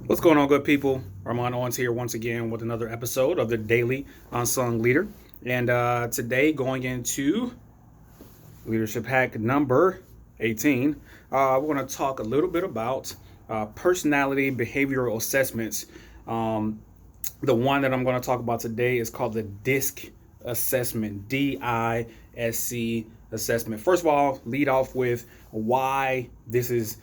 What's going on, good people? Armand Owens here once again with another episode of the Daily Unsung Leader. And today, going into leadership hack number 18, we're going to talk a little bit about personality behavioral assessments. Um, the one that I'm going to talk about today is called the DISC assessment, DISC assessment. First of all, lead off with why these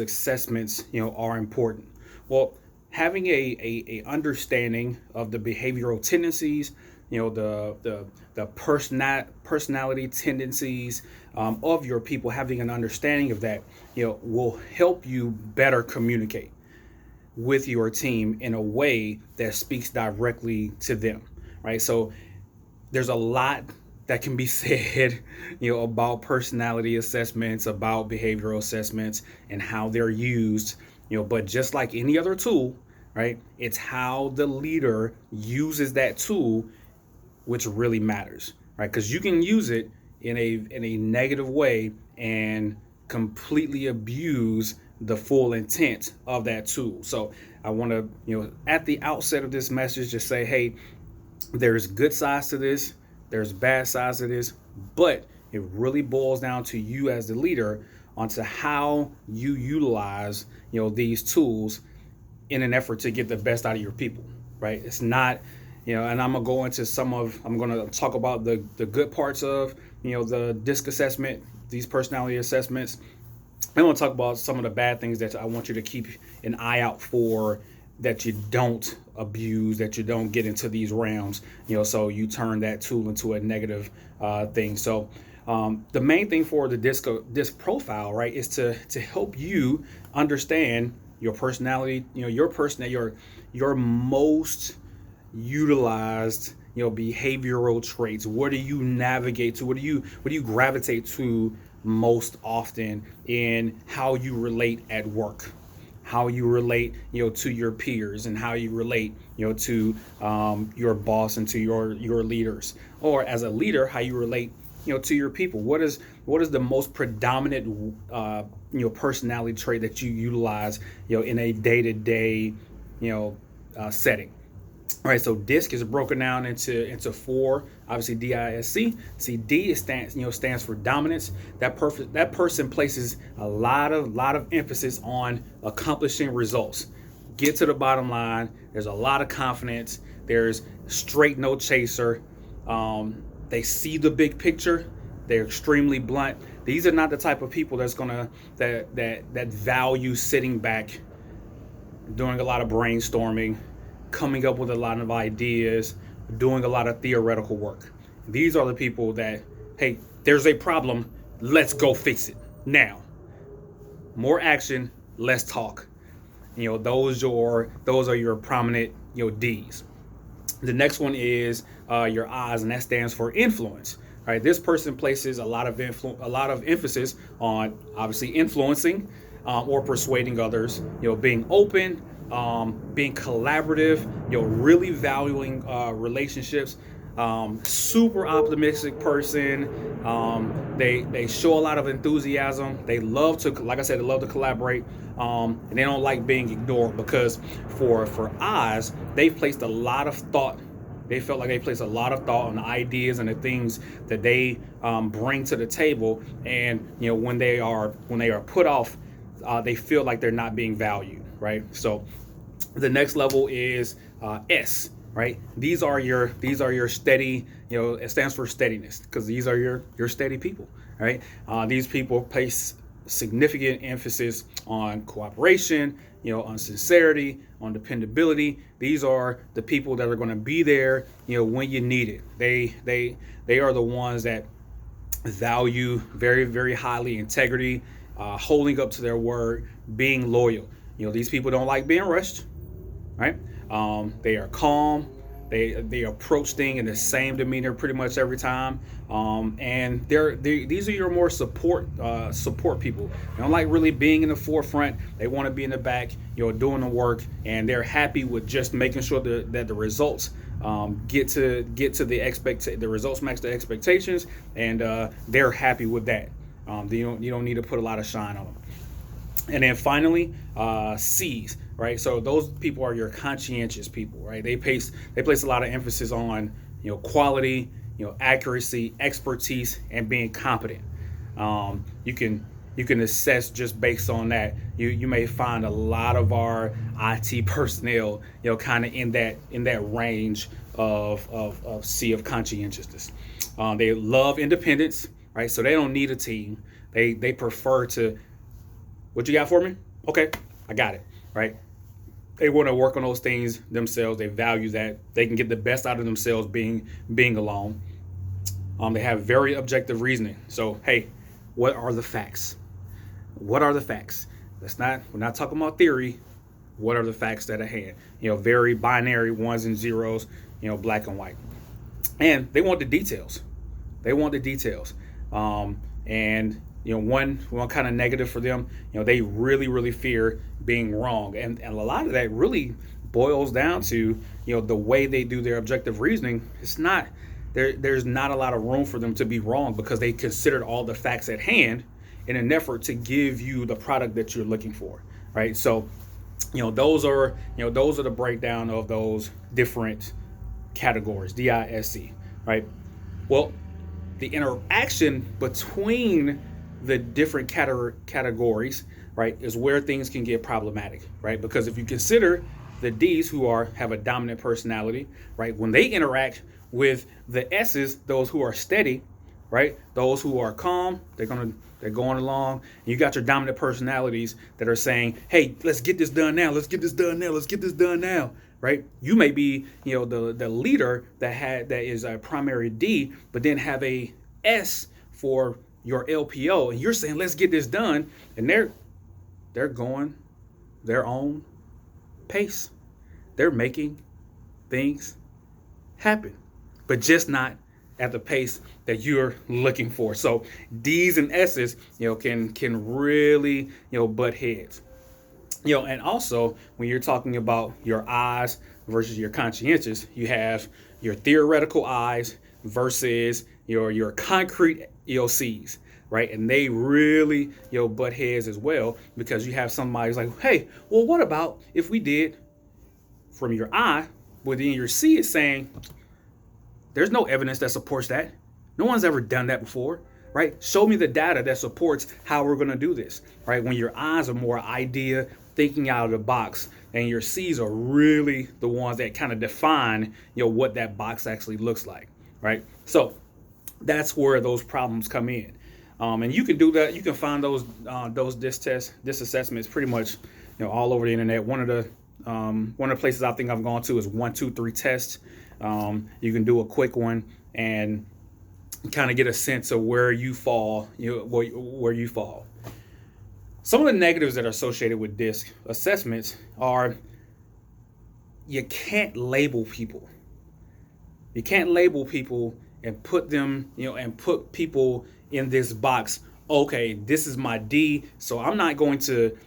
assessments are important. Well, having a understanding of the behavioral tendencies, the personality tendencies of your people, having an understanding of that, will help you better communicate with your team in a way that speaks directly to them, right? So there's a lot that can be said, about personality assessments, about behavioral assessments, and how they're used. But just like any other tool, right? It's how the leader uses that tool which really matters, right? Because you can use it in a negative way and completely abuse the full intent of that tool. So I want to, at the outset of this message, just say, hey, there's good sides to this, there's bad sides to this, but it really boils down to you as the leader onto how you utilize, these tools in an effort to get the best out of your people, right? It's not, and I'm gonna talk about the good parts of, the DISC assessment, these personality assessments. I'm gonna talk about some of the bad things that I want you to keep an eye out for, that you don't abuse, that you don't get into these realms, so you turn that tool into a negative thing. So the main thing for the DISC profile, right, is to help you understand your personality, your most utilized, behavioral traits. What do you navigate to? What do you gravitate to most often in how you relate at work, how you relate, to your peers, and how you relate, to your boss and to your leaders, or as a leader, how you relate, to your people. What is the most predominant, personality trait that you utilize, in a day to day, setting. All right, so DISC is broken down into four. Obviously, DISC. See, D stands for dominance. That person places a lot of emphasis on accomplishing results. Get to the bottom line. There's a lot of confidence. There's straight no chaser. They see the big picture. They're extremely blunt. These are not the type of people that value sitting back, doing a lot of brainstorming, coming up with a lot of ideas, doing a lot of theoretical work. These are the people that, hey, there's a problem, let's go fix it now. More action, less talk. Those are your prominent, D's. The next one is your I's, and that stands for influence. All right, this person places a lot of emphasis on obviously influencing or persuading others. Being open, being collaborative. Really valuing relationships. Super optimistic person. They show a lot of enthusiasm. They love to, like I said, they love to collaborate. And they don't like being ignored, because for Oz, they've placed a lot of thought. They felt like they placed a lot of thought on the ideas and the things that they bring to the table. And when they are put off, they feel like they're not being valued, right? So the next level is S, right? These are your steady, it stands for steadiness, because these are your steady people, right? These people place significant emphasis on cooperation, on sincerity, on dependability. These are the people that are going to be there, when you need it. They are the ones that value very, very highly integrity, holding up to their word, being loyal. These people don't like being rushed, right? They are calm. They approach things in the same demeanor pretty much every time, and these are your more support people. They don't like really being in the forefront. They want to be in the back, doing the work, and they're happy with just making sure that the results get to the results match the expectations, and they're happy with that. You don't need to put a lot of shine on them. And then finally, C's, right? So those people are your conscientious people, right? They place a lot of emphasis on quality, accuracy, expertise, and being competent. You can assess just based on that. You may find a lot of our IT personnel, kind of in that range of C, of conscientiousness. They love independence, right? So they don't need a team. They prefer to, what you got for me? Okay, I got it, right? They want to work on those things themselves. They value that. They can get the best out of themselves being alone. They have very objective reasoning. So, hey, what are the facts? What are the facts? We're not talking about theory. What are the facts that are at hand? Very binary, ones and zeros, black and white. And they want the details. They want the details. And one kind of negative for them, they really, really fear being wrong. And a lot of that really boils down to, the way they do their objective reasoning. It's not, there's not a lot of room for them to be wrong because they considered all the facts at hand in an effort to give you the product that you're looking for, right? So, those are the breakdown of those different categories, DISC, right? Well, the interaction between the different categories, right, is where things can get problematic, right? Because if you consider the D's who have a dominant personality, right, when they interact with the S's, those who are steady, right, those who are calm, they're going along. And you got your dominant personalities that are saying, hey, let's get this done now. Let's get this done now. Let's get this done now. Right? You may be, the leader that is a primary D, but then have a S for your LPO, and you're saying, let's get this done. And they're going their own pace. They're making things happen, but just not at the pace that you're looking for. So D's and S's, can really, butt heads. And also when you're talking about your I's versus your conscientious, you have your theoretical I's versus your concrete C's, right? And they really, butt heads as well, because you have somebody who's like, hey, well, what about if we did from your I, but then your C is saying, there's no evidence that supports that. No one's ever done that before, right? Show me the data that supports how we're going to do this, right? When your I's are more idea, thinking out of the box, and your C's are really the ones that kind of define, what that box actually looks like, right? So that's where those problems come in. And you can do that. You can find those DISC assessments pretty much, all over the internet. One of the places I think I've gone to is 123 Test. You can do a quick one and kind of get a sense of where you fall, where you fall. Some of the negatives that are associated with DISC assessments are you can't label people. You can't label people and put them, and put people in this box. Okay, this is my D, so I'm going to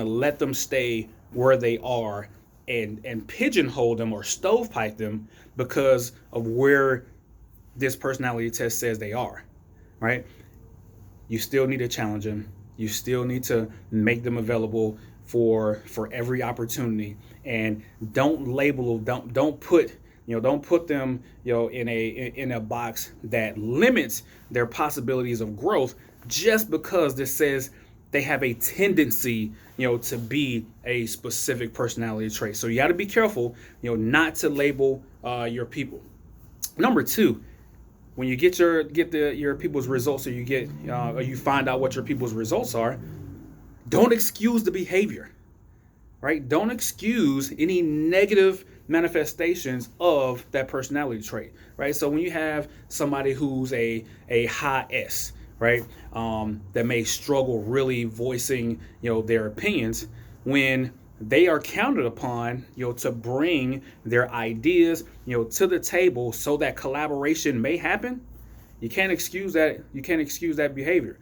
let them stay where they are and pigeonhole them or stovepipe them because of where this personality test says they are, right? You still need to challenge them. You still need to make them available for every opportunity, and don't label, don't put them, in a box that limits their possibilities of growth just because this says they have a tendency, to be a specific personality trait. So you got to be careful, not to label your people. Number two, when you get your people's results, or you find out what your people's results are, don't excuse the behavior, right? Don't excuse any negative manifestations of that personality trait, right? So when you have somebody who's a high S, right, that may struggle really voicing, their opinions, when they are counted upon, to bring their ideas, to the table so that collaboration may happen, you can't excuse that. You can't excuse that behavior.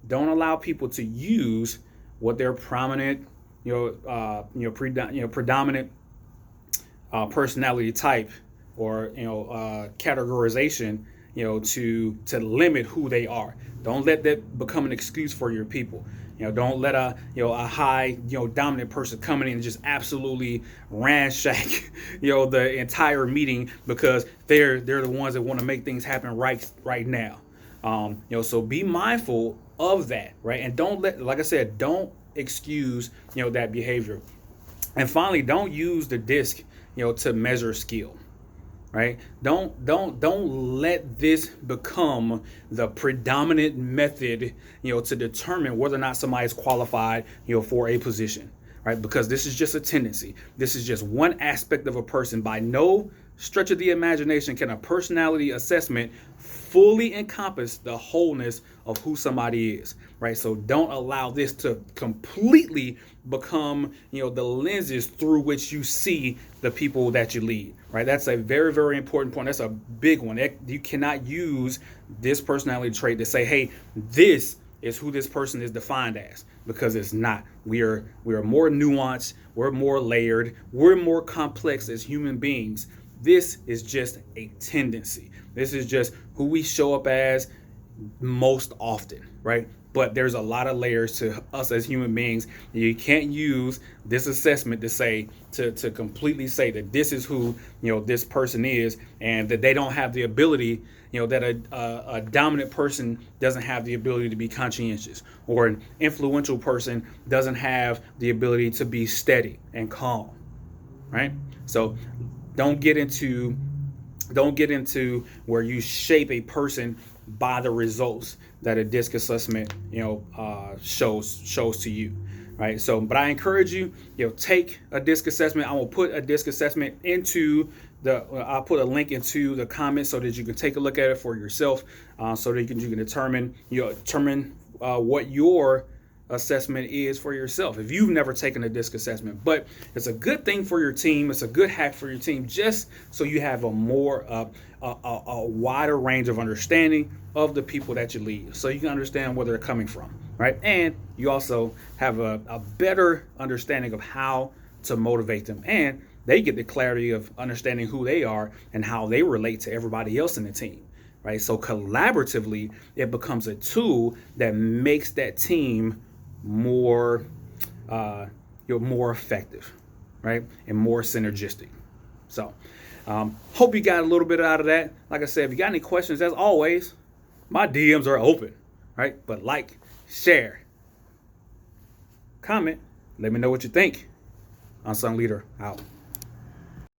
Don't allow people to use what their prominent, predominant personality type or categorization, to limit who they are. Don't let that become an excuse for your people. Don't let a high, dominant person come in and just absolutely ransack, the entire meeting because they're the ones that want to make things happen right now. So be mindful of that, right? And like I said, don't excuse, that behavior. And finally, don't use the disc, to measure skill, right? Don't let this become the predominant method, to determine whether or not somebody is qualified, for a position, right? Because this is just a tendency. This is just one aspect of a person. By no stretch of the imagination can a personality assessment fully encompass the wholeness of who somebody is, right? So don't allow this to completely become, the lenses through which you see the people that you lead, right? That's a very, very important point. That's a big one. You cannot use this personality trait to say, hey, this is who this person is defined as, because it's not. We are more nuanced, we're more layered, we're more complex as human beings. This is just a tendency. This is just who we show up as most often, right? But there's a lot of layers to us as human beings. You can't use this assessment to completely say that this is who, this person is, and that they don't have the ability, that a dominant person doesn't have the ability to be conscientious, or an influential person doesn't have the ability to be steady and calm, right? So don't get into where you shape a person by the results that a disc assessment, shows to you, right? So, but I encourage you, take a disc assessment. I will put a disc assessment I'll put a link into the comments so that you can take a look at it for yourself, so that you can determine what your assessment is for yourself if you've never taken a disc assessment. But it's a good thing for your team. It's a good hack for your team, just so you have a more a wider range of understanding of the people that you lead, so you can understand where they're coming from, right? And you also have a better understanding of how to motivate them, and they get the clarity of understanding who they are and how they relate to everybody else in the team, right? So collaboratively, it becomes a tool that makes that team more effective, right? And more synergistic. So hope you got a little bit out of that. Like I said, if you got any questions, as always, my DMs are open, right? But like, share, comment, let me know what you think. Unsung Leader out.